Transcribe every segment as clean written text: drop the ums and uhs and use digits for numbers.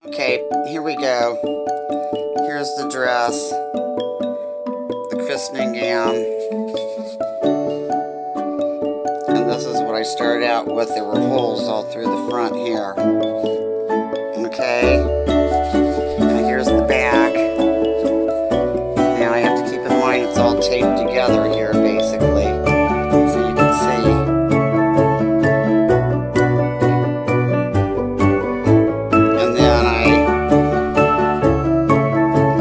Okay, here we go. Here's the dress, the christening gown, and this is what I started out with. There were holes all through the front here. Okay, and here's the back. Now I have to keep in mind it's all taped together here, basically, so you can see. And then I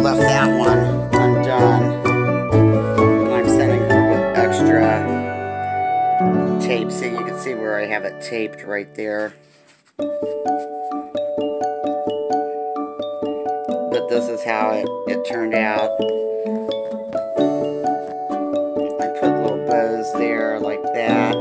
left that one undone, and I'm sending her with extra tape. See, you can see where I have it taped right there. But this is how it turned out. I put little bows there like that.